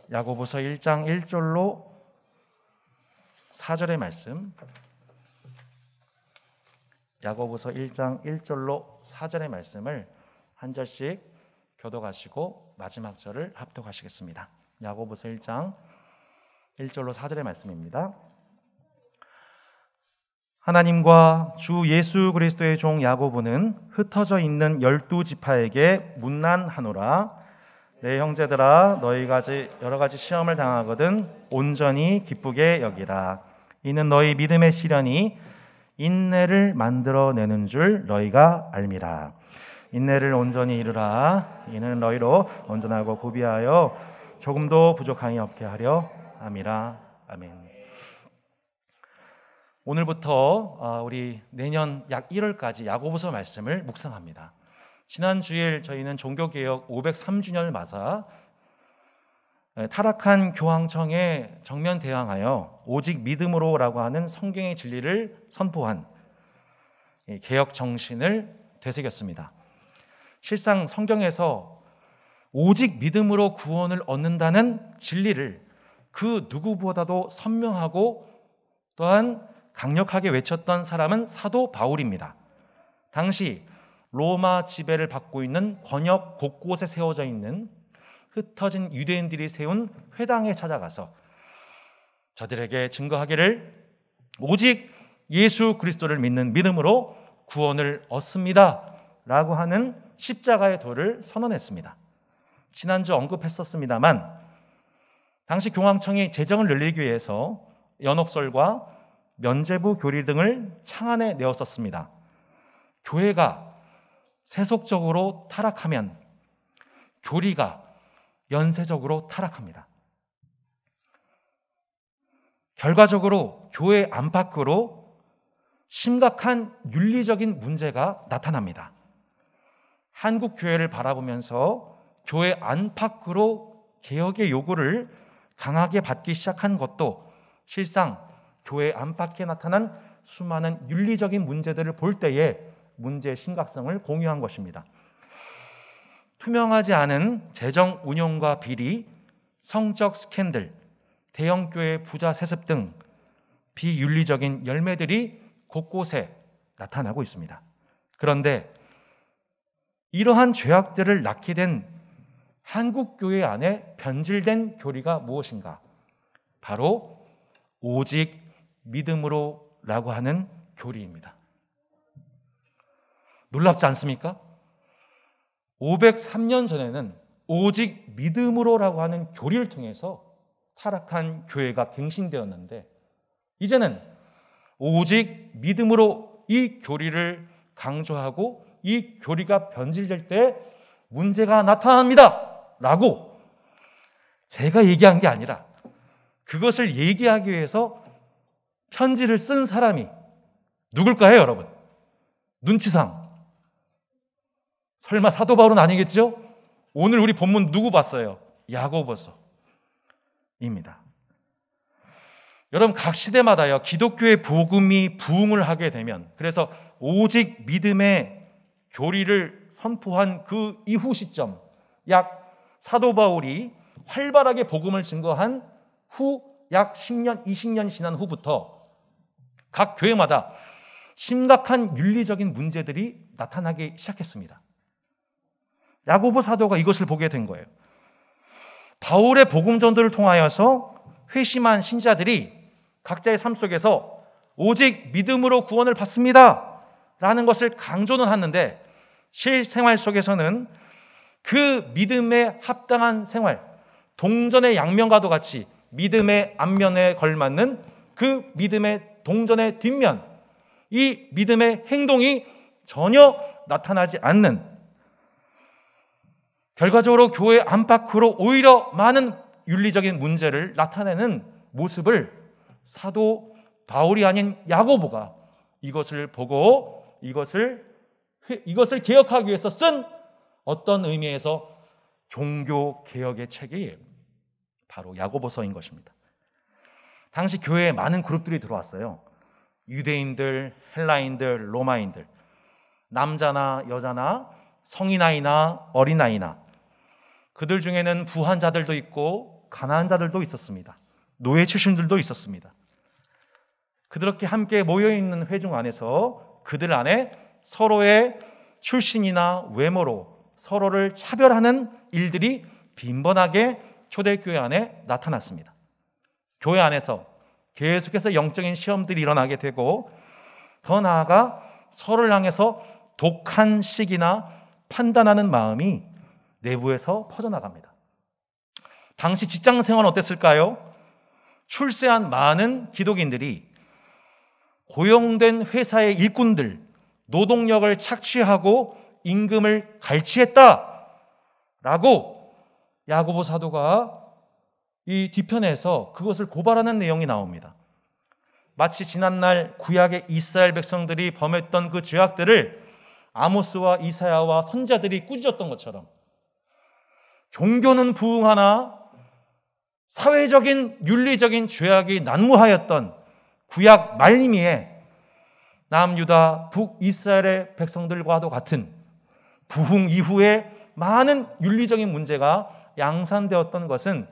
야고보서 1장 1절로 4절의 말씀, 야고보서 1장 1절로 4절의 말씀을 한 절씩 교독하시고 마지막 절을 합독하시겠습니다. 야고보서 1장 1절로 4절의 말씀입니다. 하나님과 주 예수 그리스도의 종 야고보는 흩어져 있는 12지파에게 문난하노라. 내 형제들아, 너희가 여러 가지 시험을 당하거든 온전히 기쁘게 여기라. 이는 너희 믿음의 시련이 인내를 만들어내는 줄 너희가 알미라. 인내를 온전히 이루라. 이는 너희로 온전하고 구비하여 조금도 부족함이 없게 하려 함이라. 아멘. 오늘부터 우리 내년 약 1월까지 야고보서 말씀을 묵상합니다. 지난 주일 저희는 종교개혁 503주년을 맞아 타락한 교황청에 정면 대항하여 오직 믿음으로라고 하는 성경의 진리를 선포한 개혁 정신을 되새겼습니다. 실상 성경에서 오직 믿음으로 구원을 얻는다는 진리를 그 누구보다도 선명하고 또한 강력하게 외쳤던 사람은 사도 바울입니다. 당시 로마 지배를 받고 있는 권역 곳곳에 세워져 있는 흩어진 유대인들이 세운 회당에 찾아가서 저들에게 증거하기를 오직 예수 그리스도를 믿는 믿음으로 구원을 얻습니다 라고 하는 십자가의 도를 선언했습니다. 지난주 언급했었습니다만 당시 교황청이 재정을 늘리기 위해서 연옥설과 면죄부 교리 등을 창안에 내었었습니다. 교회가 세속적으로 타락하면 교리가 연쇄적으로 타락합니다. 결과적으로 교회 안팎으로 심각한 윤리적인 문제가 나타납니다. 한국 교회를 바라보면서 교회 안팎으로 개혁의 요구를 강하게 받기 시작한 것도 실상 교회 안팎에 나타난 수많은 윤리적인 문제들을 볼 때에 문제의 심각성을 공유한 것입니다. 투명하지 않은 재정 운용과 비리, 성적 스캔들, 대형교회 부자 세습 등 비윤리적인 열매들이 곳곳에 나타나고 있습니다. 그런데 이러한 죄악들을 낳게 된 한국 교회 안에 변질된 교리가 무엇인가? 바로 오직 믿음으로라고 하는 교리입니다. 놀랍지 않습니까? 503년 전에는 오직 믿음으로라고 하는 교리를 통해서 타락한 교회가 갱신되었는데 이제는 오직 믿음으로 이 교리를 강조하고 이 교리가 변질될 때 문제가 나타납니다 라고 제가 얘기한 게 아니라 그것을 얘기하기 위해서 편지를 쓴 사람이 누굴까요, 여러분? 눈치상 설마 사도 바울은 아니겠죠? 오늘 우리 본문 누구 봤어요? 야고보서입니다. 여러분, 각 시대마다요 기독교의 복음이 부흥을 하게 되면, 그래서 오직 믿음의 교리를 선포한 그 이후 시점, 약 사도 바울이 활발하게 복음을 증거한 후 약 10년, 20년 지난 후부터 각 교회마다 심각한 윤리적인 문제들이 나타나기 시작했습니다. 야고보 사도가 이것을 보게 된 거예요. 바울의 복음 전도를 통하여서 회심한 신자들이 각자의 삶 속에서 오직 믿음으로 구원을 받습니다 라는 것을 강조는 하는데 실생활 속에서는 그 믿음에 합당한 생활, 동전의 양면과도 같이 믿음의 앞면에 걸맞는 그 믿음의 동전의 뒷면, 이 믿음의 행동이 전혀 나타나지 않는, 결과적으로 교회 안팎으로 오히려 많은 윤리적인 문제를 나타내는 모습을 사도 바울이 아닌 야고보가 이것을 보고 이것을 개혁하기 위해서 쓴 어떤 의미에서 종교 개혁의 책이 바로 야고보서인 것입니다. 당시 교회에 많은 그룹들이 들어왔어요. 유대인들, 헬라인들, 로마인들, 남자나 여자나 성인아이나 어린아이나, 그들 중에는 부한 자들도 있고 가난한 자들도 있었습니다. 노예 출신들도 있었습니다. 그렇게 함께 모여있는 회중 안에서 그들 안에 서로의 출신이나 외모로 서로를 차별하는 일들이 빈번하게 초대교회 안에 나타났습니다. 교회 안에서 계속해서 영적인 시험들이 일어나게 되고, 더 나아가 서로를 향해서 독한 시기나 판단하는 마음이 내부에서 퍼져나갑니다. 당시 직장 생활은 어땠을까요? 출세한 많은 기독인들이 고용된 회사의 일꾼들, 노동력을 착취하고 임금을 갈취했다라고 야고보 사도가 이 뒤편에서 그것을 고발하는 내용이 나옵니다. 마치 지난날 구약의 이스라엘 백성들이 범했던 그 죄악들을 아모스와 이사야와 선지자들이 꾸짖었던 것처럼, 종교는 부흥하나 사회적인 윤리적인 죄악이 난무하였던 구약 말미에 남유다 북이스라엘의 백성들과도 같은 부흥 이후에 많은 윤리적인 문제가 양산되었던 것은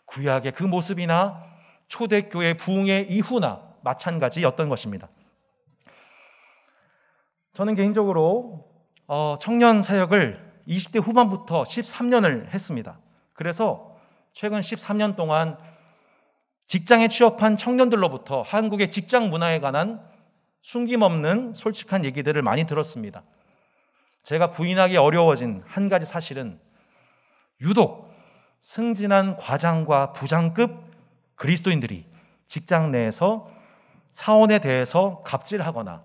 구약의 그 모습이나 초대교회 부흥의 이후나 마찬가지였던 것입니다. 저는 개인적으로 청년 사역을 20대 후반부터 13년을 했습니다. 그래서 최근 13년 동안 직장에 취업한 청년들로부터 한국의 직장 문화에 관한 숨김없는 솔직한 얘기들을 많이 들었습니다. 제가 부인하기 어려워진 한 가지 사실은, 유독 승진한 과장과 부장급 그리스도인들이 직장 내에서 사원에 대해서 갑질하거나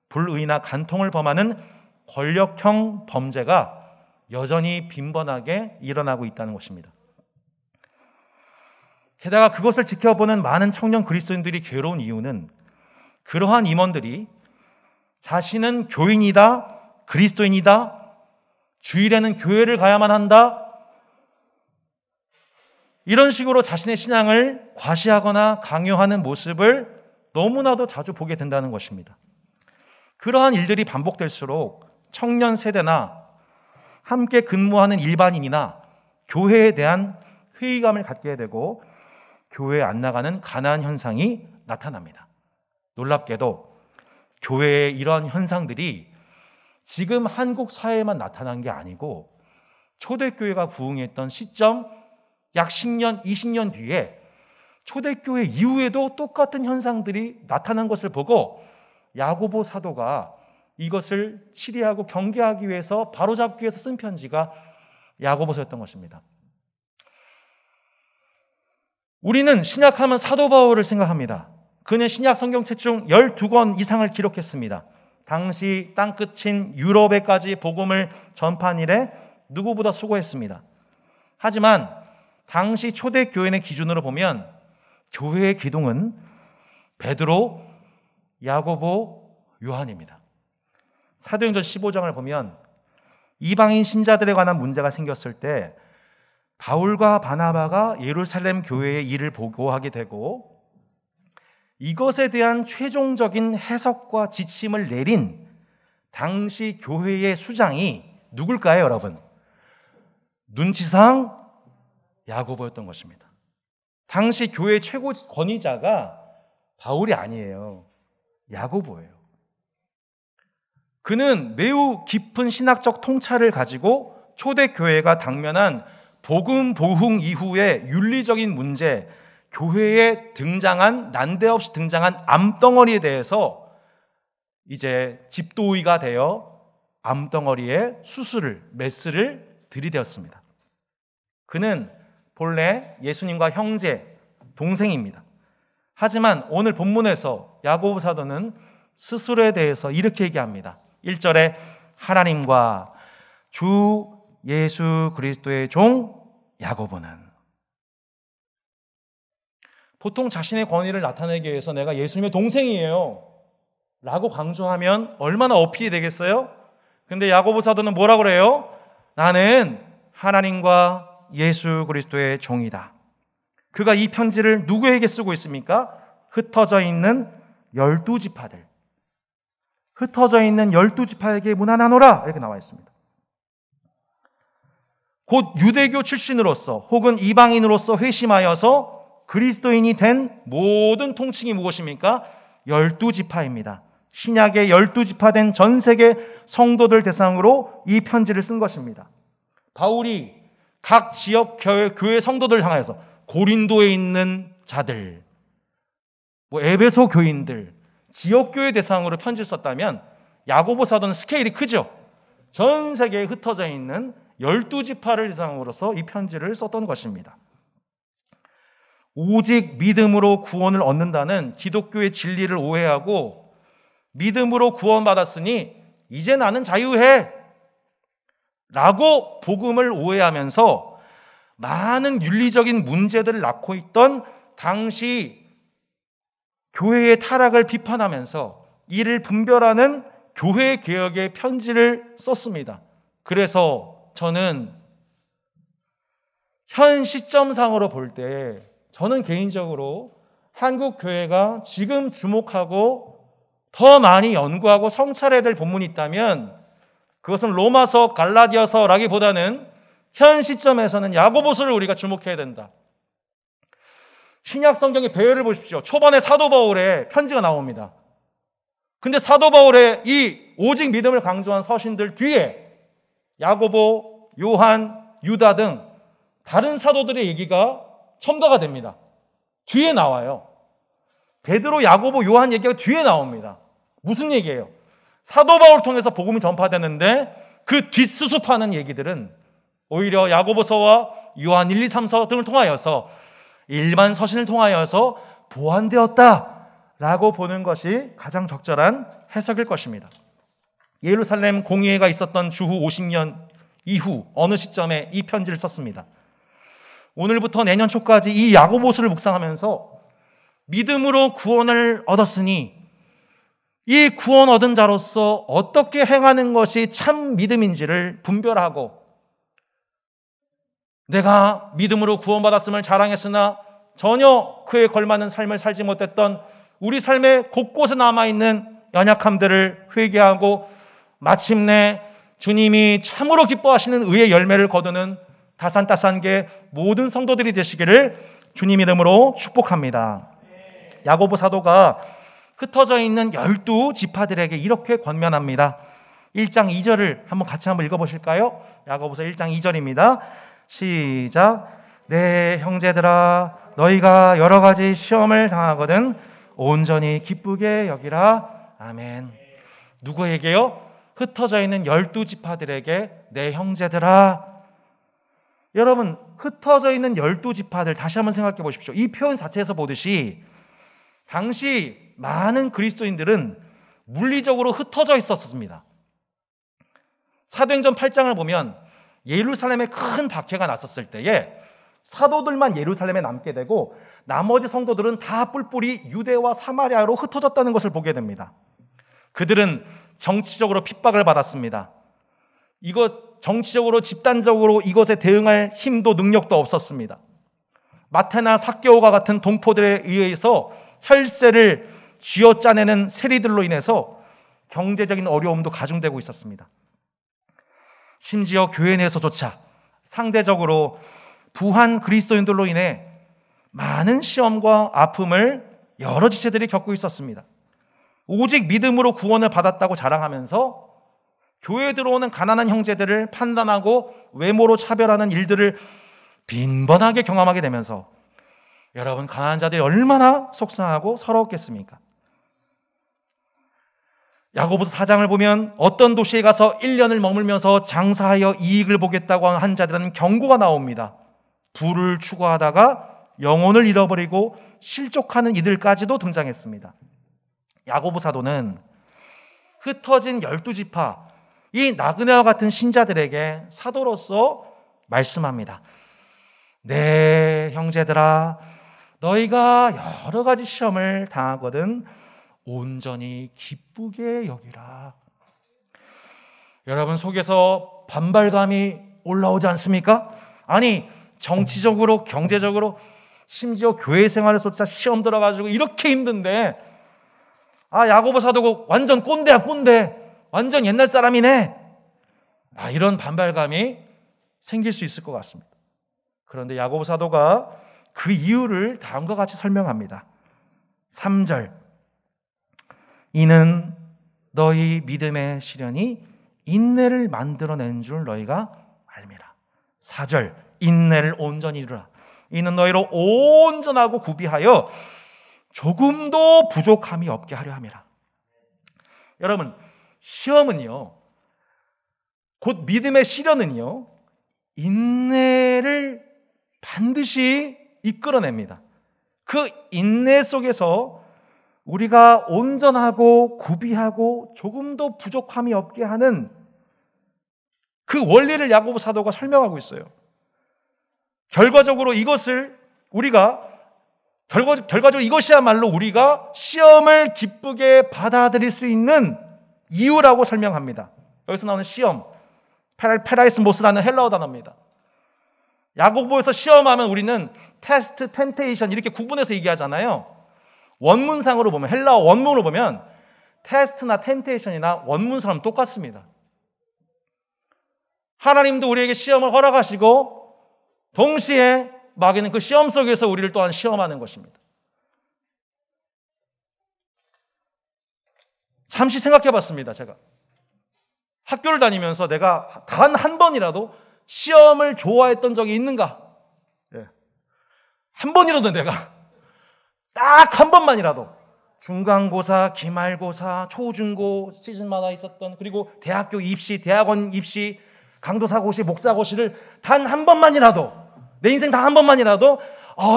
불의나 간통을 범하는 권력형 범죄가 여전히 빈번하게 일어나고 있다는 것입니다. 게다가 그것을 지켜보는 많은 청년 그리스도인들이 괴로운 이유는, 그러한 임원들이 자신은 교인이다, 그리스도인이다, 주일에는 교회를 가야만 한다, 이런 식으로 자신의 신앙을 과시하거나 강요하는 모습을 너무나도 자주 보게 된다는 것입니다. 그러한 일들이 반복될수록 청년 세대나 함께 근무하는 일반인이나 교회에 대한 회의감을 갖게 되고 교회에 안 나가는 가난 현상이 나타납니다. 놀랍게도 교회의 이러한 현상들이 지금 한국 사회에만 나타난 게 아니고 초대교회가 부흥했던 시점 약 10년, 20년 뒤에 초대교회 이후에도 똑같은 현상들이 나타난 것을 보고 야고보 사도가 이것을 치리하고 경계하기 위해서, 바로잡기 위해서 쓴 편지가 야고보서였던 것입니다. 우리는 신약하면 사도 바울을 생각합니다. 그는 신약 성경책 중 12권 이상을 기록했습니다. 당시 땅끝인 유럽에까지 복음을 전파한 일에 누구보다 수고했습니다. 하지만 당시 초대교회의 기준으로 보면 교회의 기둥은 베드로, 야고보, 요한입니다. 사도행전 15장을 보면 이방인 신자들에 관한 문제가 생겼을 때 바울과 바나바가 예루살렘 교회의 일을 보고하게 되고, 이것에 대한 최종적인 해석과 지침을 내린 당시 교회의 수장이 누굴까요, 여러분? 눈치상 야고보였던 것입니다. 당시 교회 최고 권위자가 바울이 아니에요. 야고보예요. 그는 매우 깊은 신학적 통찰을 가지고 초대교회가 당면한 복음 보흥 이후의 윤리적인 문제, 교회에 등장한, 난데없이 등장한 암덩어리에 대해서 이제 집도의가 되어 암덩어리에 수술을, 메스를 들이대었습니다. 그는 본래 예수님과 형제, 동생입니다. 하지만 오늘 본문에서 야고보 사도는 스스로에 대해서 이렇게 얘기합니다. 1절에 하나님과 주 예수 그리스도의 종 야고보는, 보통 자신의 권위를 나타내기 위해서 내가 예수님의 동생이에요 라고 강조하면 얼마나 어필이 되겠어요? 근데 야고보 사도는 뭐라고 그래요? 나는 하나님과 예수 그리스도의 종이다. 그가 이 편지를 누구에게 쓰고 있습니까? 흩어져 있는 12지파들, 흩어져 있는 12지파에게 문안하노라, 이렇게 나와 있습니다. 곧 유대교 출신으로서 혹은 이방인으로서 회심하여서 그리스도인이 된 모든 통칭이 무엇입니까? 12지파입니다. 신약의 12지파 된 전 세계 성도들 대상으로 이 편지를 쓴 것입니다. 바울이 각 지역 교회 성도들 향해서 고린도에 있는 자들, 에베소 교인들, 지역교회 대상으로 편지를 썼다면 야고보 사도는 스케일이 크죠. 전 세계에 흩어져 있는 12지파를 대상으로서 이 편지를 썼던 것입니다. 오직 믿음으로 구원을 얻는다는 기독교의 진리를 오해하고 믿음으로 구원받았으니 이제 나는 자유해 라고 복음을 오해하면서 많은 윤리적인 문제들을 낳고 있던 당시 교회의 타락을 비판하면서 이를 분별하는 교회 개혁의 편지를 썼습니다. 그래서 저는 현 시점상으로 볼 때 저는 개인적으로 한국 교회가 지금 주목하고 더 많이 연구하고 성찰해야 될 본문이 있다면 그것은 로마서, 갈라디아서라기보다는 현 시점에서는 야고보서를 우리가 주목해야 된다. 신약 성경의 배열을 보십시오. 초반에 사도 바울의 편지가 나옵니다. 근데 사도 바울의 이 오직 믿음을 강조한 서신들 뒤에 야고보, 요한, 유다 등 다른 사도들의 얘기가 첨가가 됩니다. 뒤에 나와요. 베드로, 야고보, 요한 얘기가 뒤에 나옵니다. 무슨 얘기예요? 사도 바울 통해서 복음이 전파되는데 그 뒷수습하는 얘기들은 오히려 야고보서와 요한 1, 2, 3서 등을 통하여서 일반 서신을 통하여서 보완되었다라고 보는 것이 가장 적절한 해석일 것입니다. 예루살렘 공의회가 있었던 주후 50년 이후 어느 시점에 이 편지를 썼습니다. 오늘부터 내년 초까지 이 야고보서를 묵상하면서 믿음으로 구원을 얻었으니 이 구원 얻은 자로서 어떻게 행하는 것이 참 믿음인지를 분별하고 내가 믿음으로 구원받았음을 자랑했으나 전혀 그에 걸맞는 삶을 살지 못했던 우리 삶의 곳곳에 남아있는 연약함들을 회개하고 마침내 주님이 참으로 기뻐하시는 의의 열매를 거두는 다산다산계 모든 성도들이 되시기를 주님 이름으로 축복합니다. 야고보 사도가 흩어져 있는 12지파들에게 이렇게 권면합니다. 1장 2절을 같이 한번 읽어보실까요? 야고보서 1장 2절입니다. 시작. 내 형제들아 너희가 여러 가지 시험을 당하거든 온전히 기쁘게 여기라. 아멘. 누구에게요? 흩어져 있는 12지파들에게 내 형제들아. 여러분, 흩어져 있는 12지파들 다시 한번 생각해 보십시오. 이 표현 자체에서 보듯이 당시 많은 그리스도인들은 물리적으로 흩어져 있었습니다. 사도행전 8장을 보면 예루살렘에 큰 박해가 났었을 때에 사도들만 예루살렘에 남게 되고 나머지 성도들은 다 뿔뿔이 유대와 사마리아로 흩어졌다는 것을 보게 됩니다. 그들은 정치적으로 핍박을 받았습니다. 정치적으로 집단적으로 이것에 대응할 힘도 능력도 없었습니다. 마테나 삭개오가 같은 동포들에 의해서 혈세를 쥐어짜내는 세리들로 인해서 경제적인 어려움도 가중되고 있었습니다. 심지어 교회 내에서조차 상대적으로 부한 그리스도인들로 인해 많은 시험과 아픔을 여러 지체들이 겪고 있었습니다. 오직 믿음으로 구원을 받았다고 자랑하면서 교회에 들어오는 가난한 형제들을 판단하고 외모로 차별하는 일들을 빈번하게 경험하게 되면서 여러분, 가난한 자들이 얼마나 속상하고 서러웠겠습니까? 야고보서 4장을 보면 어떤 도시에 가서 1년을 머물면서 장사하여 이익을 보겠다고 한 자들은 경고가 나옵니다. 부를 추구하다가 영혼을 잃어버리고 실족하는 이들까지도 등장했습니다. 야고보 사도는 흩어진 12지파, 이 나그네와 같은 신자들에게 사도로서 말씀합니다. 내 형제들아, 너희가 여러 가지 시험을 당하거든 온전히 기쁘게 여기라. 여러분 속에서 반발감이 올라오지 않습니까? 아니, 정치적으로, 경제적으로, 심지어 교회 생활에서조차 시험 들어가지고 이렇게 힘든데 야고보 사도가 완전 꼰대야, 꼰대. 완전 옛날 사람이네. 이런 반발감이 생길 수 있을 것 같습니다. 그런데 야고보 사도가 그 이유를 다음과 같이 설명합니다. 3절, 이는 너희 믿음의 시련이 인내를 만들어낸 줄 너희가 알미라. 4절, 인내를 온전히 이루라. 이는 너희로 온전하고 구비하여 조금도 부족함이 없게 하려 함이라. 여러분, 시험은요, 곧 믿음의 시련은요, 인내를 반드시 이끌어냅니다. 그 인내 속에서 우리가 온전하고 구비하고 조금도 부족함이 없게 하는 그 원리를 야고보 사도가 설명하고 있어요. 결과적으로 이것을 우리가 결과적으로 이것이야말로 우리가 시험을 기쁘게 받아들일 수 있는 이유라고 설명합니다. 여기서 나오는 시험, 페라이스모스라는 헬라어 단어입니다. 야고보에서 시험하면 우리는 테스트, 템테이션 이렇게 구분해서 얘기하잖아요. 원문상으로 보면, 헬라어 원문으로 보면 테스트나 템테이션이나 원문처럼 똑같습니다. 하나님도 우리에게 시험을 허락하시고 동시에 마귀는 그 시험 속에서 우리를 또한 시험하는 것입니다. 잠시 생각해 봤습니다. 제가 학교를 다니면서 내가 단 한 번이라도 시험을 좋아했던 적이 있는가? 한 번이라도 내가 딱 한 번만이라도 중간고사, 기말고사, 초중고 시즌마다 있었던, 그리고 대학교 입시, 대학원 입시, 강도사고시, 목사고시를 단 한 번만이라도, 내 인생 단 한 번만이라도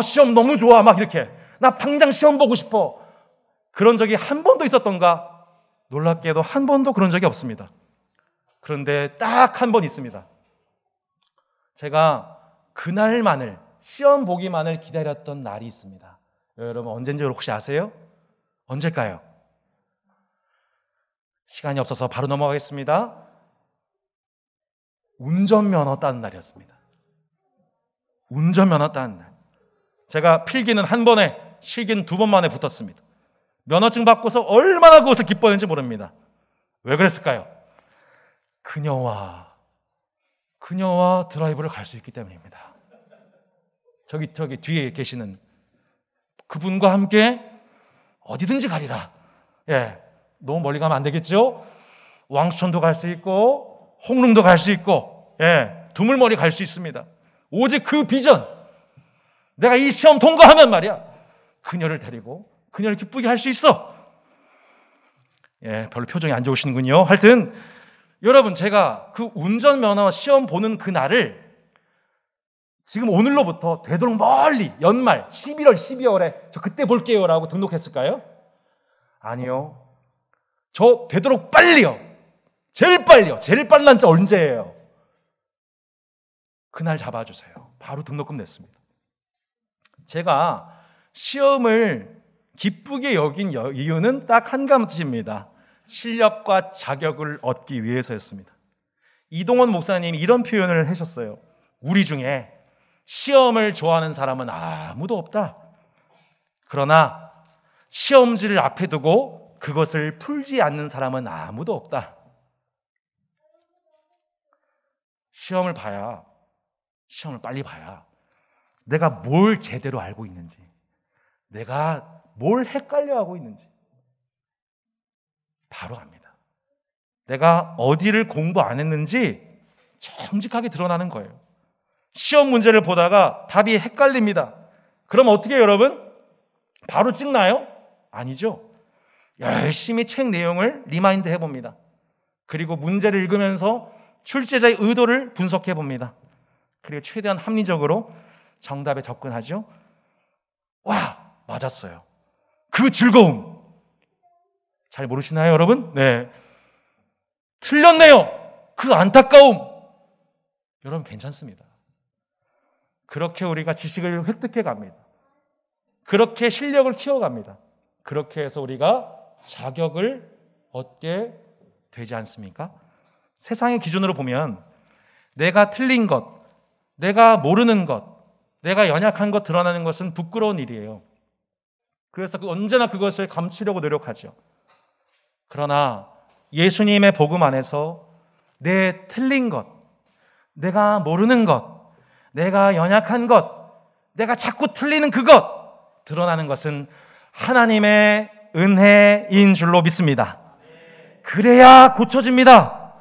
시험 너무 좋아, 막 이렇게 나 당장 시험 보고 싶어, 그런 적이 한 번도 있었던가? 놀랍게도 한 번도 그런 적이 없습니다. 그런데 딱 한 번 있습니다. 제가 그날만을, 시험 보기만을 기다렸던 날이 있습니다. 여러분 언젠지 혹시 아세요? 언제일까요? 시간이 없어서 바로 넘어가겠습니다. 운전면허 따는 날이었습니다. 운전면허 따는 날. 제가 필기는 한 번에, 실기는 두 번 만에 붙었습니다. 면허증 받고서 얼마나 그것을 기뻐했는지 모릅니다. 왜 그랬을까요? 그녀와 드라이브를 갈 수 있기 때문입니다. 저기 뒤에 계시는 그분과 함께 어디든지 가리라. 너무 멀리 가면 안 되겠죠? 왕수천도 갈 수 있고 홍릉도 갈 수 있고 두물머리 갈 수 있습니다. 오직 그 비전, 내가 이 시험 통과하면 말이야, 그녀를 데리고 그녀를 기쁘게 할 수 있어. 별로 표정이 안 좋으시는군요. 하여튼 여러분, 제가 그 운전면허 시험 보는 그날을 지금 오늘로부터 되도록 멀리 연말 11월, 12월에 저 그때 볼게요라고 등록했을까요? 아니요. 저 되도록 빨리요. 제일 빨리요. 제일 빨리 날짜 언제예요? 그날 잡아주세요. 바로 등록금 냈습니다. 제가 시험을 기쁘게 여긴 이유는 딱 한 가지입니다. 실력과 자격을 얻기 위해서였습니다. 이동원 목사님이 이런 표현을 하셨어요. 우리 중에 시험을 좋아하는 사람은 아무도 없다. 그러나 시험지를 앞에 두고 그것을 풀지 않는 사람은 아무도 없다. 시험을 빨리 봐야 내가 뭘 제대로 알고 있는지, 내가 뭘 헷갈려하고 있는지 바로 압니다. 내가 어디를 공부 안 했는지 정직하게 드러나는 거예요. 시험 문제를 보다가 답이 헷갈립니다. 그럼 어떻게 해요, 여러분? 바로 찍나요? 아니죠. 열심히 책 내용을 리마인드 해봅니다. 그리고 문제를 읽으면서 출제자의 의도를 분석해 봅니다. 그리고 최대한 합리적으로 정답에 접근하죠. 와, 맞았어요. 그 즐거움 잘 모르시나요, 여러분? 네. 틀렸네요. 그 안타까움. 여러분 괜찮습니다. 그렇게 우리가 지식을 획득해 갑니다. 그렇게 실력을 키워갑니다. 그렇게 해서 우리가 자격을 얻게 되지 않습니까? 세상의 기준으로 보면 내가 틀린 것, 내가 모르는 것, 내가 연약한 것 드러나는 것은 부끄러운 일이에요. 그래서 언제나 그것을 감추려고 노력하죠. 그러나 예수님의 복음 안에서 내 틀린 것, 내가 모르는 것, 내가 연약한 것, 내가 자꾸 틀리는 그것 드러나는 것은 하나님의 은혜인 줄로 믿습니다. 그래야 고쳐집니다.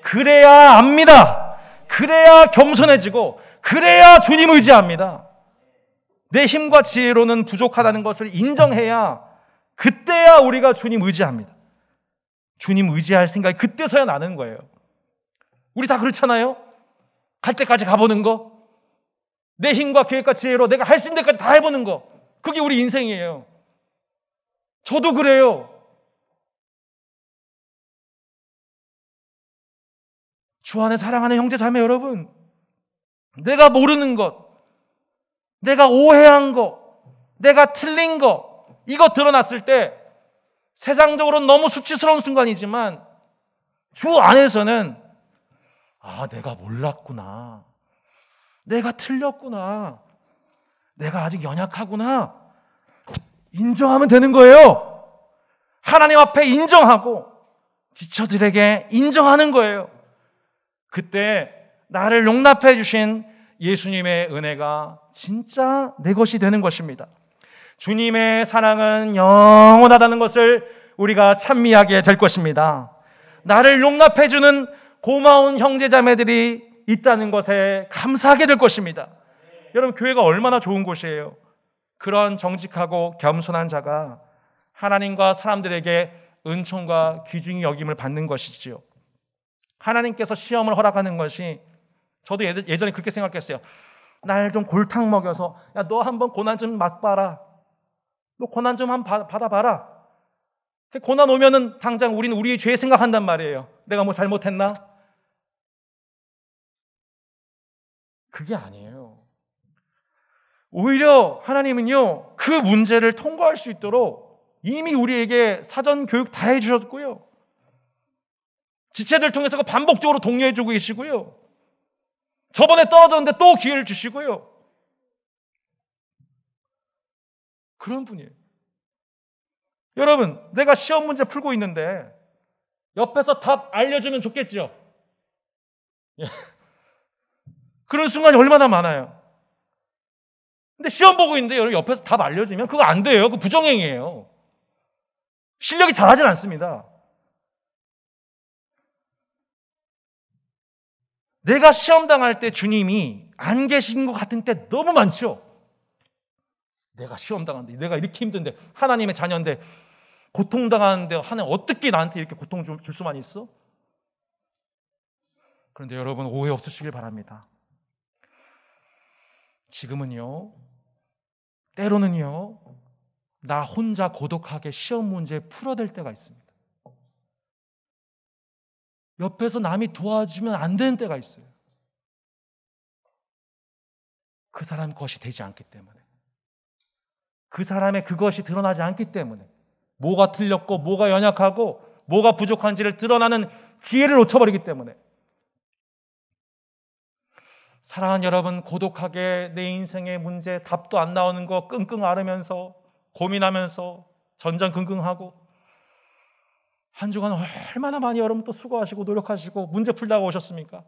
그래야 압니다. 그래야 겸손해지고, 그래야 주님 의지합니다. 내 힘과 지혜로는 부족하다는 것을 인정해야, 그때야 우리가 주님 의지합니다. 주님 의지할 생각이 그때서야 나는 거예요. 우리 다 그렇잖아요. 갈 때까지 가보는 거, 내 힘과 계획과 지혜로 내가 할 수 있는 데까지 다 해보는 거, 그게 우리 인생이에요. 저도 그래요. 주 안에 사랑하는 형제 자매 여러분, 내가 모르는 것, 내가 오해한 것, 내가 틀린 것, 이거 드러났을 때 세상적으로는 너무 수치스러운 순간이지만 주 안에서는 내가 몰랐구나, 내가 틀렸구나, 내가 아직 연약하구나 인정하면 되는 거예요. 하나님 앞에 인정하고 지체들에게 인정하는 거예요. 그때 나를 용납해 주신 예수님의 은혜가 진짜 내 것이 되는 것입니다. 주님의 사랑은 영원하다는 것을 우리가 찬미하게 될 것입니다. 나를 용납해 주는 고마운 형제자매들이 있다는 것에 감사하게 될 것입니다. 여러분, 교회가 얼마나 좋은 곳이에요. 그런 정직하고 겸손한 자가 하나님과 사람들에게 은총과 귀중히 여김을 받는 것이지요. 하나님께서 시험을 허락하는 것이, 저도 예전에 그렇게 생각했어요. 날 좀 골탕 먹여서, 야, 너 한번 고난 좀 맛봐라, 너 고난 좀 한번 받아봐라. 고난 오면은 당장 우리는 우리의 죄 생각한단 말이에요. 내가 뭐 잘못했나? 그게 아니에요. 오히려 하나님은요, 그 문제를 통과할 수 있도록 이미 우리에게 사전 교육 다 해주셨고요, 지체들 통해서 반복적으로 독려해주고 계시고요, 저번에 떨어졌는데 또 기회를 주시고요. 그런 분이에요. 여러분, 내가 시험 문제 풀고 있는데 옆에서 답 알려주면 좋겠죠? 그런 순간이 얼마나 많아요. 근데 시험 보고 있는데 여러분 옆에서 답 알려주면 그거 안 돼요. 그거 부정행위예요. 실력이 잘하진 않습니다. 내가 시험 당할 때 주님이 안 계신 것 같은 때 너무 많죠. 내가 시험 당하는데, 내가 이렇게 힘든데, 하나님의 자녀인데 고통당하는데 하나님 어떻게 나한테 이렇게 고통 줄 수만 있어? 그런데 여러분, 오해 없으시길 바랍니다. 지금은요, 때로는요, 나 혼자 고독하게 시험 문제 풀어댈 때가 있습니다. 옆에서 남이 도와주면 안 되는 때가 있어요. 그 사람 것이 되지 않기 때문에, 그 사람의 그것이 드러나지 않기 때문에, 뭐가 틀렸고 뭐가 연약하고 뭐가 부족한지를 드러나는 기회를 놓쳐버리기 때문에. 사랑하는 여러분, 고독하게 내 인생의 문제 답도 안 나오는 거 끙끙 앓으면서 고민하면서 전전긍긍하고, 한 주간 얼마나 많이 여러분 또 수고하시고 노력하시고 문제 풀다가 오셨습니까?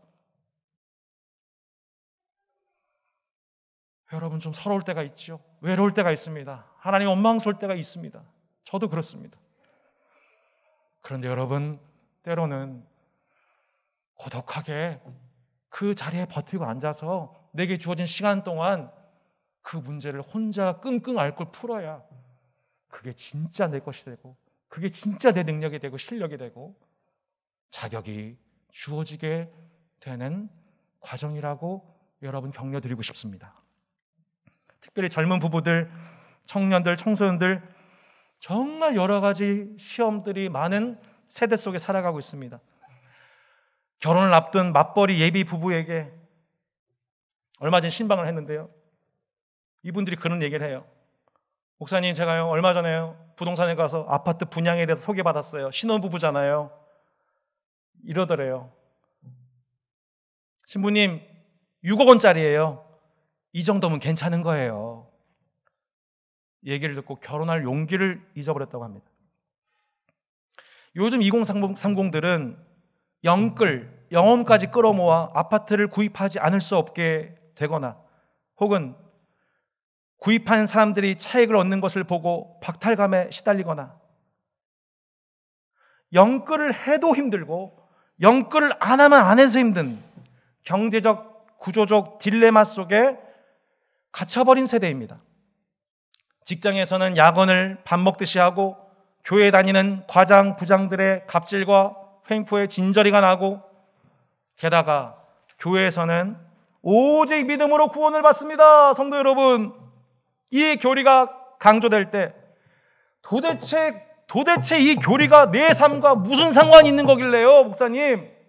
여러분, 좀 서러울 때가 있죠. 외로울 때가 있습니다. 하나님 원망스러울 때가 있습니다. 저도 그렇습니다. 그런데 여러분, 때로는 고독하게 그 자리에 버티고 앉아서 내게 주어진 시간 동안 그 문제를 혼자 끙끙 앓고 풀어야 그게 진짜 내 것이 되고, 그게 진짜 내 능력이 되고 실력이 되고 자격이 주어지게 되는 과정이라고 여러분 격려드리고 싶습니다. 특별히 젊은 부부들, 청년들, 청소년들, 정말 여러 가지 시험들이 많은 세대 속에 살아가고 있습니다. 결혼을 앞둔 맞벌이 예비 부부에게 얼마 전 신방을 했는데요, 이분들이 그런 얘기를 해요. 목사님, 제가요 얼마 전에요 부동산에 가서 아파트 분양에 대해서 소개받았어요. 신혼부부잖아요. 이러더래요. 신부님, 6억 원짜리예요. 이 정도면 괜찮은 거예요. 얘기를 듣고 결혼할 용기를 잊어버렸다고 합니다. 요즘 2030들은 영끌, 영혼까지 끌어모아 아파트를 구입하지 않을 수 없게 되거나, 혹은 구입한 사람들이 차익을 얻는 것을 보고 박탈감에 시달리거나, 영끌을 해도 힘들고 영끌을 안 하면 안 해서 힘든 경제적, 구조적 딜레마 속에 갇혀버린 세대입니다. 직장에서는 야근을 밥 먹듯이 하고, 교회 다니는 과장, 부장들의 갑질과 횡포에 진저리가 나고, 게다가 교회에서는 오직 믿음으로 구원을 받습니다. 성도 여러분, 이 교리가 강조될 때 도대체 이 교리가 내 삶과 무슨 상관이 있는 거길래요, 목사님?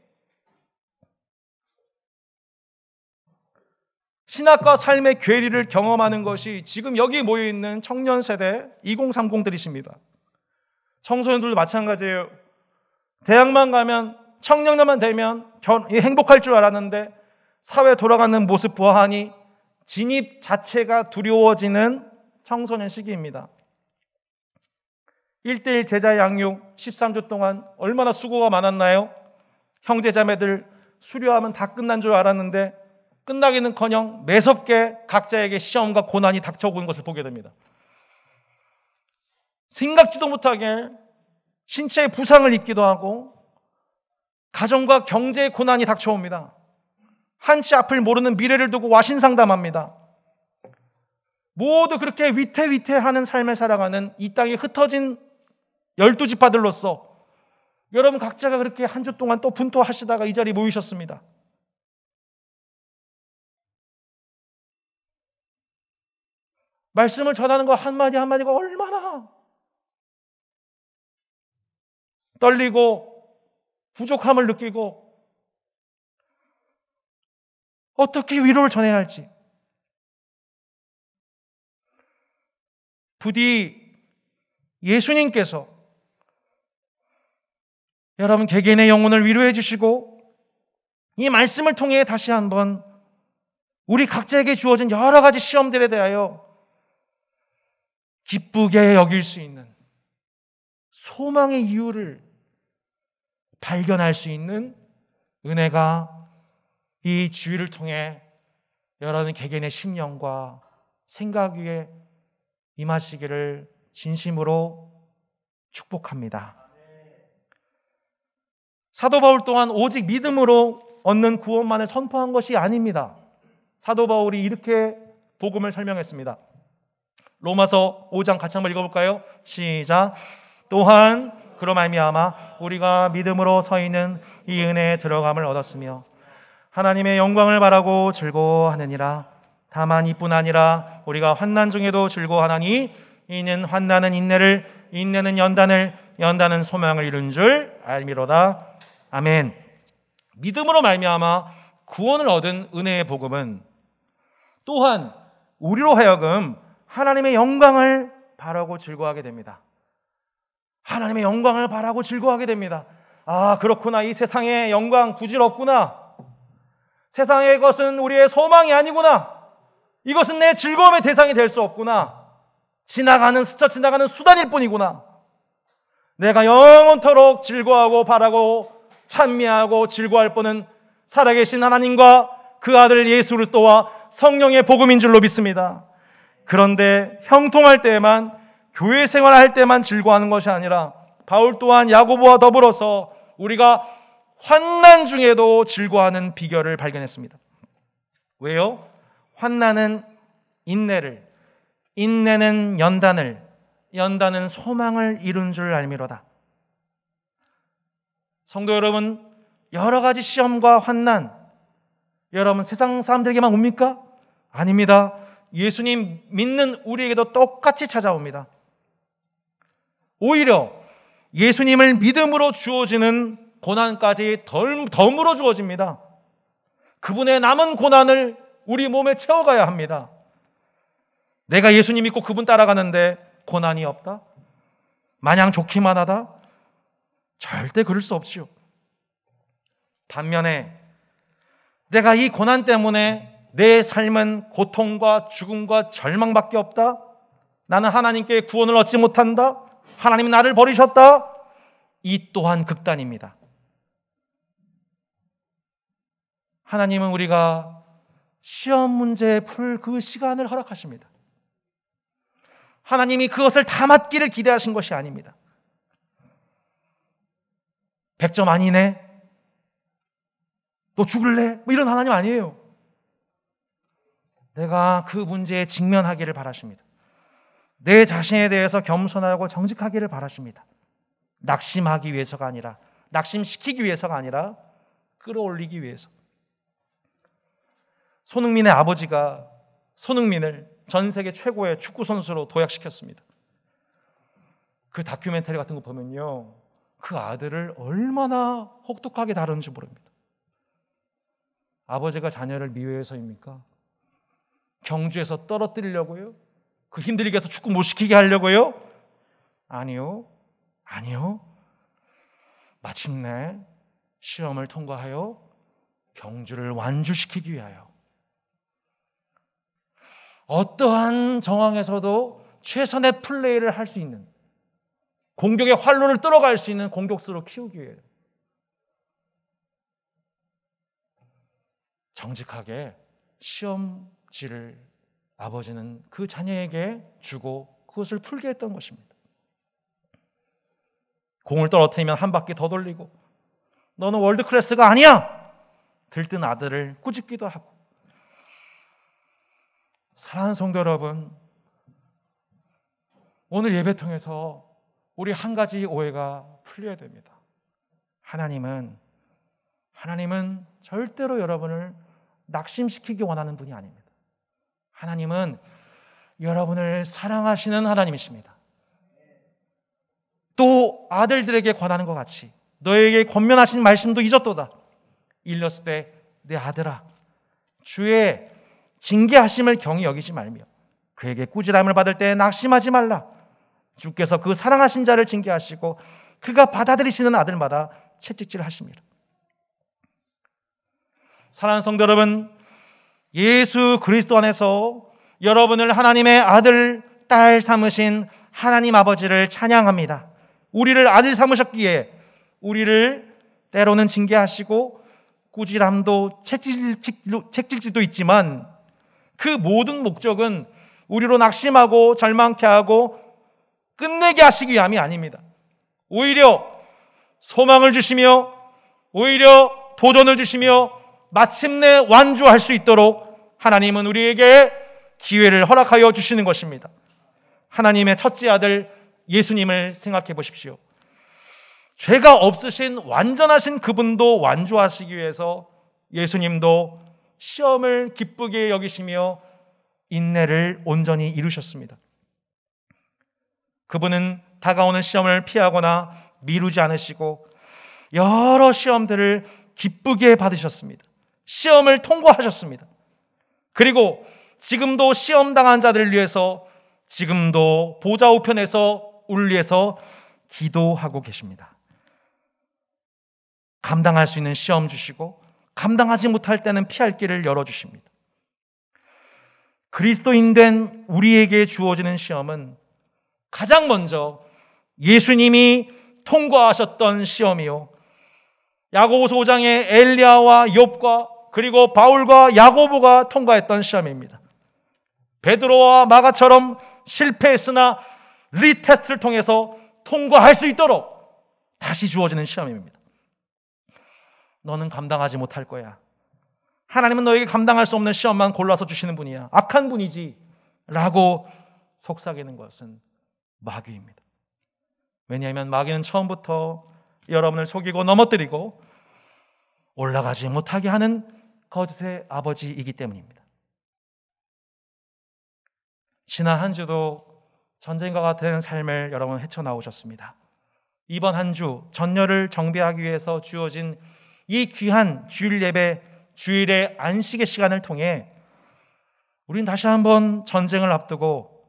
신학과 삶의 괴리를 경험하는 것이 지금 여기 모여있는 청년 세대 2030들이십니다. 청소년들도 마찬가지예요. 대학만 가면, 청년만 되면 행복할 줄 알았는데 사회 돌아가는 모습 보아하니 진입 자체가 두려워지는 청소년 시기입니다. 1:1 제자 양육 13주 동안 얼마나 수고가 많았나요? 형제자매들 수료하면 다 끝난 줄 알았는데 끝나기는커녕 매섭게 각자에게 시험과 고난이 닥쳐오는 것을 보게 됩니다. 생각지도 못하게 신체의 부상을 입기도 하고 가정과 경제의 고난이 닥쳐옵니다. 한치 앞을 모르는 미래를 두고 와신상담합니다. 모두 그렇게 위태위태하는 삶을 살아가는 이 땅에 흩어진 12지파들로서 여러분 각자가 그렇게 한 주 동안 또 분투하시다가 이 자리에 모이셨습니다. 말씀을 전하는 거 한마디 한마디가 얼마나 떨리고 부족함을 느끼고 어떻게 위로를 전해야 할지. 부디 예수님께서 여러분 개개인의 영혼을 위로해 주시고 이 말씀을 통해 다시 한번 우리 각자에게 주어진 여러 가지 시험들에 대하여 기쁘게 여길 수 있는 소망의 이유를 발견할 수 있는 은혜가 이 주의를 통해 여러분 개개인의 심령과 생각 위에 임하시기를 진심으로 축복합니다. 사도 바울 또한 오직 믿음으로 얻는 구원만을 선포한 것이 아닙니다. 사도 바울이 이렇게 복음을 설명했습니다. 로마서 5장 같이 한번 읽어볼까요? 시작. 또한 그로 말미암아 우리가 믿음으로 서 있는 이 은혜에 들어감을 얻었으며 하나님의 영광을 바라고 즐거워하느니라. 다만 이뿐 아니라 우리가 환난 중에도 즐거워하나니 이는 환난은 인내를, 인내는 연단을, 연단은 소망을 이룬 줄 알미로다. 아멘. 믿음으로 말미암아 구원을 얻은 은혜의 복음은 또한 우리로 하여금 하나님의 영광을 바라고 즐거워하게 됩니다. 하나님의 영광을 바라고 즐거워하게 됩니다. 아, 그렇구나. 이 세상의 영광 부질 없구나. 세상의 것은 우리의 소망이 아니구나. 이것은 내 즐거움의 대상이 될 수 없구나. 스쳐 지나가는 수단일 뿐이구나. 내가 영원토록 즐거워하고 바라고 찬미하고 즐거워할 뿐은 살아계신 하나님과 그 아들 예수 그리스도와 성령의 복음인 줄로 믿습니다. 그런데 형통할 때만, 교회 생활할 때만 즐거워하는 것이 아니라 바울 또한 야고보와 더불어서 우리가 환난 중에도 즐거워하는 비결을 발견했습니다. 왜요? 환난은 인내를, 인내는 연단을, 연단은 소망을 이룬 줄 알미로다. 성도 여러분, 여러 가지 시험과 환난, 여러분 세상 사람들에게만 옵니까? 아닙니다. 예수님 믿는 우리에게도 똑같이 찾아옵니다. 오히려 예수님을 믿음으로 주어지는 고난까지 덤으로 주어집니다. 그분의 남은 고난을 우리 몸에 채워가야 합니다. 내가 예수님 믿고 그분 따라가는데 고난이 없다? 마냥 좋기만 하다? 절대 그럴 수 없지요. 반면에 내가 이 고난 때문에 내 삶은 고통과 죽음과 절망밖에 없다? 나는 하나님께 구원을 얻지 못한다? 하나님이 나를 버리셨다? 이 또한 극단입니다. 하나님은 우리가 시험 문제 풀 그 시간을 허락하십니다. 하나님이 그것을 다 맞기를 기대하신 것이 아닙니다. 100점 아니네? 너 죽을래? 뭐 이런 하나님 아니에요. 내가 그 문제에 직면하기를 바라십니다. 내 자신에 대해서 겸손하고 정직하기를 바라십니다. 낙심하기 위해서가 아니라, 낙심시키기 위해서가 아니라 끌어올리기 위해서. 손흥민의 아버지가 손흥민을 전 세계 최고의 축구 선수로 도약시켰습니다. 그 다큐멘터리 같은 거 보면요, 그 아들을 얼마나 혹독하게 다루는지 모릅니다. 아버지가 자녀를 미워해서입니까? 경주에서 떨어뜨리려고요? 그 힘들게 해서 축구 못 시키게 하려고요? 아니요. 마침내 시험을 통과하여 경주를 완주시키기 위하여 어떠한 정황에서도 최선의 플레이를 할 수 있는, 공격의 활로를 끌어갈 수 있는 공격수로 키우기 위해 정직하게 시험지를 아버지는 그 자녀에게 주고 그것을 풀게 했던 것입니다. 공을 떨어뜨리면 한 바퀴 더 돌리고, 너는 월드클래스가 아니야! 들뜬 아들을 꾸짖기도 하고. 사랑하는 성도 여러분, 오늘 예배 통해서 우리 한 가지 오해가 풀려야 됩니다. 하나님은 절대로 여러분을 낙심시키기 원하는 분이 아닙니다. 하나님은 여러분을 사랑하시는 하나님이십니다. 또 아들들에게 권하는 것 같이 너에게 권면하신 말씀도 잊었도다. 일렀을 때 내 아들아, 주의 징계하심을 경히 여기지 말며 그에게 꾸지람을 받을 때 낙심하지 말라. 주께서 그 사랑하신 자를 징계하시고 그가 받아들이시는 아들마다 채찍질 하십니다. 사랑하는 성도 여러분, 예수 그리스도 안에서 여러분을 하나님의 아들, 딸 삼으신 하나님 아버지를 찬양합니다. 우리를 아들 삼으셨기에 우리를 때로는 징계하시고 꾸지람도 채찍질도 있지만 그 모든 목적은 우리로 낙심하고 절망케 하고 끝내게 하시기 위함이 아닙니다. 오히려 소망을 주시며 오히려 도전을 주시며 마침내 완주할 수 있도록 하나님은 우리에게 기회를 허락하여 주시는 것입니다. 하나님의 첫째 아들 예수님을 생각해 보십시오. 죄가 없으신 완전하신 그분도 완주하시기 위해서 예수님도 시험을 기쁘게 여기시며 인내를 온전히 이루셨습니다. 그분은 다가오는 시험을 피하거나 미루지 않으시고 여러 시험들을 기쁘게 받으셨습니다. 시험을 통과하셨습니다. 그리고 지금도 시험당한 자들을 위해서 지금도 보좌 우편에서 울리에서 기도하고 계십니다. 감당할 수 있는 시험 주시고 감당하지 못할 때는 피할 길을 열어주십니다. 그리스도인 된 우리에게 주어지는 시험은 가장 먼저 예수님이 통과하셨던 시험이요, 야고보서 5장의 엘리야와 욥과 그리고 바울과 야고보가 통과했던 시험입니다. 베드로와 마가처럼 실패했으나 리테스트를 통해서 통과할 수 있도록 다시 주어지는 시험입니다. 너는 감당하지 못할 거야. 하나님은 너에게 감당할 수 없는 시험만 골라서 주시는 분이야. 악한 분이지 라고 속삭이는 것은 마귀입니다. 왜냐하면 마귀는 처음부터 여러분을 속이고 넘어뜨리고 올라가지 못하게 하는 거짓의 아버지이기 때문입니다. 지난 한 주도 전쟁과 같은 삶을 여러분 헤쳐나오셨습니다. 이번 한 주 전열을 정비하기 위해서 주어진 이 귀한 주일 예배, 주일의 안식의 시간을 통해 우리는 다시 한번 전쟁을 앞두고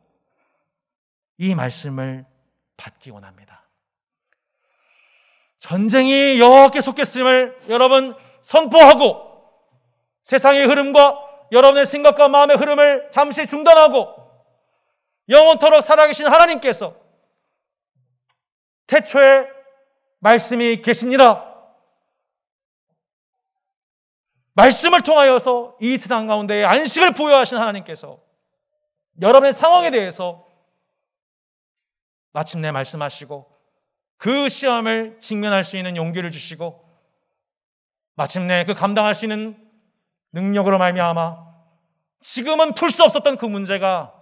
이 말씀을 받기 원합니다. 전쟁이 여호와께 속했음을 여러분 선포하고 세상의 흐름과 여러분의 생각과 마음의 흐름을 잠시 중단하고 영원토록 살아계신 하나님께서 태초에 말씀이 계시니라, 말씀을 통하여서 이 세상 가운데 안식을 부여하신 하나님께서 여러분의 상황에 대해서 마침내 말씀하시고 그 시험을 직면할 수 있는 용기를 주시고 마침내 그 감당할 수 있는 능력으로 말미암아 지금은 풀 수 없었던 그 문제가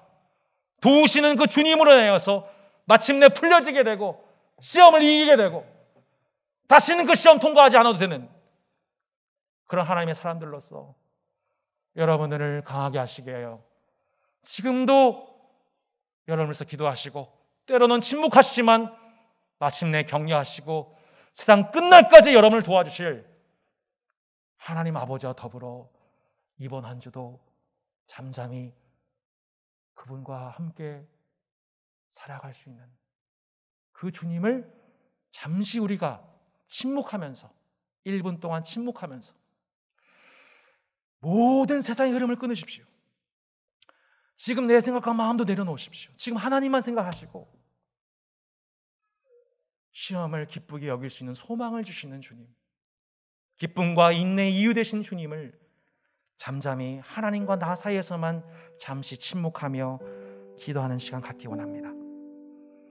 도우시는 그 주님으로 인하여서 마침내 풀려지게 되고 시험을 이기게 되고 다시는 그 시험 통과하지 않아도 되는 그런 하나님의 사람들로서 여러분들을 강하게 하시게 해요. 지금도 여러분으로서 기도하시고 때로는 침묵하시지만 마침내 격려하시고 세상 끝날까지 여러분을 도와주실 하나님 아버지와 더불어 이번 한 주도 잠잠히 그분과 함께 살아갈 수 있는 그 주님을 잠시 우리가 침묵하면서 1분 동안 침묵하면서 모든 세상의 흐름을 끊으십시오. 지금 내 생각과 마음도 내려놓으십시오. 지금 하나님만 생각하시고 시험을 기쁘게 여길 수 있는 소망을 주시는 주님, 기쁨과 인내의 이유 되신 주님을 잠잠히 하나님과 나 사이에서만 잠시 침묵하며 기도하는 시간 갖기 원합니다.